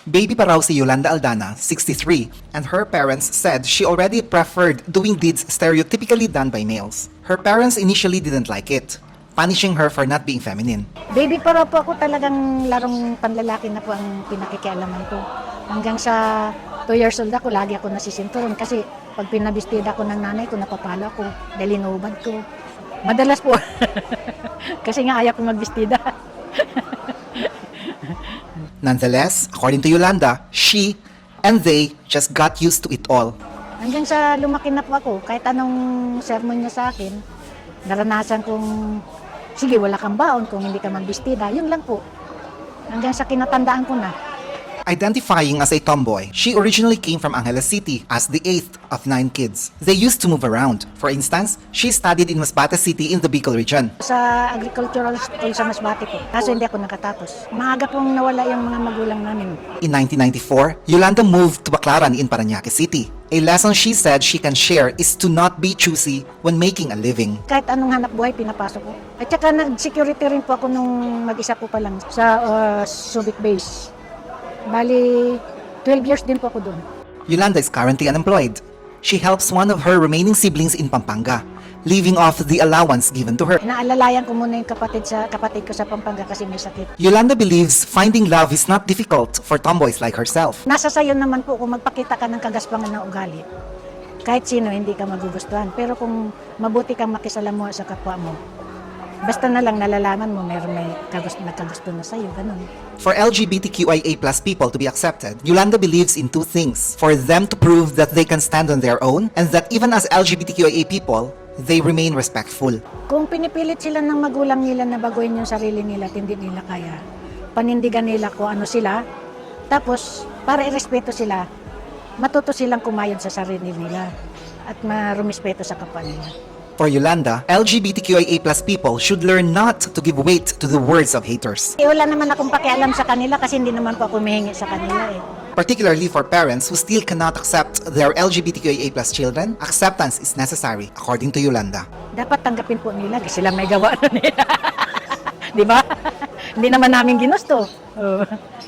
Baby pa raw si Yolanda Aldana, 63, and her parents said she already preferred doing deeds stereotypically done by males. Her parents initially didn't like it, punishing her for not being feminine. Baby pa raw po ako, talagang larong panlalaki na po ang pinakikialaman ko. Hanggang sa 2 years old ako, lagi ako nasisinturon kasi pag pinabistida ko ng nanay ko, napapalo ako dahil inubad ko. Madalas po. Kasi nga ayaw ko magbistida. Nonetheless, according to Yolanda, she and they just got used to it all. Hanggang sa lumaki na po ako, kahit anong sermon niya sa akin, naranasan kong, sige, wala kang baon kung hindi ka magbistida. Yun lang po. Hanggang sa kinatandaan ko na. Identifying as a tomboy, she originally came from Angeles City as the 8th of 9 kids. They used to move around. For instance, she studied in Masbate City in the Bicol region. Sa agricultural school sa Masbate po. Kaso hindi ako nakatapos. Maaga pong nawala yung mga magulang namin. In 1994, Yolanda moved to Baclaran in Parañaque City. A lesson she said she can share is to not be choosy when making a living. Kahit anong hanap buhay, pinapasok ko. At saka nag-security rin po ako nung mag-isa po pa lang sa Subic Base. Bali, 12 years din po ako doon. Yolanda is currently unemployed. She helps one of her remaining siblings in Pampanga, living off the allowance given to her. Naalalayan ko muna yung kapatid ko sa Pampanga kasi may sakit. Yolanda believes finding love is not difficult for tomboys like herself. Nasa sayo naman po kung magpakita ka ng kagaspangan ng ugali. Kahit sino, hindi ka magugustuhan. Pero kung mabuti kang makisalamuha sa kapwa mo, basta na lang nalalaman mo may nagkagusto na sa'yo, ganun. For LGBTQIA+ people to be accepted, Yolanda believes in two things. For them to prove that they can stand on their own, and that even as LGBTQIA people, they remain respectful. Kung pinipilit sila ng magulang nila na baguhin yung sarili nila at hindi nila kaya, panindigan nila kung ano sila, tapos para irespeto sila, matuto silang kumayod sa sarili nila at marumispeto sa kapwa nila. For Yolanda, LGBTQIA+ people should learn not to give weight to the words of haters. Wala naman akong pakialam sa kanila kasi hindi naman po ako humihingi sa kanila eh. Particularly for parents who still cannot accept their LGBTQIA+ children, acceptance is necessary, according to Yolanda. Dapat tanggapin po nila kasi sila may gawa na nila. Di ba? Hindi naman namin ginusto.